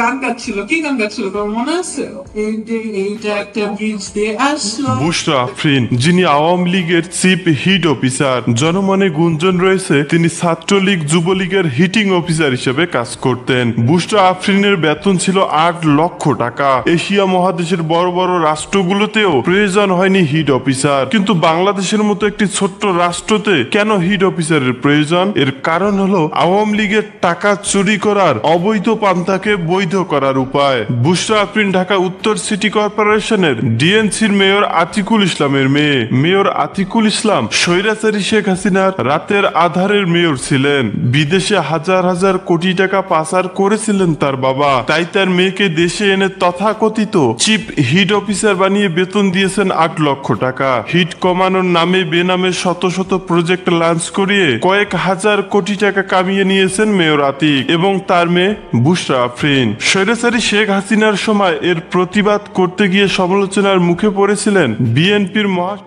গান গাচ্ছিল, কি গান গাচ্ছিল তোমার মনে আছে? এইটা একটা ব্রিজ দিয়ে আসলো। বুশরা আফরিন, যিনি আওয়ামী লীগের চিফ হিট অফিসার, জনমনে গুঞ্জন রয়েছে তিনি ছাত্রলীগ যুবলীগের হিটিং অফিসার হিসেবে কাজ করতেন। বুশরা আফরিনের বেতন ছিল 8 লক্ষ টাকা। এশিয়া মহাদেশের বড় বড় রাষ্ট্রগুলোতেও প্রয়োজন হয়নি হিট অফিসার, কিন্তু বাংলাদেশের মতো একটি ছোট্ট রাষ্ট্রতে কেন হিট অফিসারের প্রয়োজন? এর কারণ হলো আওয়ামী লীগের টাকা চুরি করার অবৈধ পান্থাকে বৈধ করার উপায়। বুশরা আফরিন ঢাকা উত্তর সিটি কর্পোরেশনের ডিএনসির মেয়র আতিকুল ইসলামের মেয়ে। মেয়র আতিকুল ইসলাম স্বৈরাচারী শেখ হাসিনার রাতের আধারের মেয়র ছিলেন। বিদেশে হাজার হাজার কোটি টাকা পাচার করেছিলেন তার বাবা, তাই তার মেয়েকে দেশে এনে তথাকথিত চিফ হিট অফিসার বানিয়ে বেতন দিয়েছেন 8 লক্ষ টাকা। হিট কমানোর নামে বেনামে শত শত প্রজেক্ট লঞ্চ করিয়ে কয়েক হাজার কোটি টাকা কামিয়ে নিয়েছেন মেয়র আতিক এবং তার মেয়ে বুশরা আফরিন। স্বৈরাচারী শেখ হাসিনার সময় এর প্রতিবাদ করতে গিয়ে সমালোচনার মুখে পড়েছিলেন বিএনপির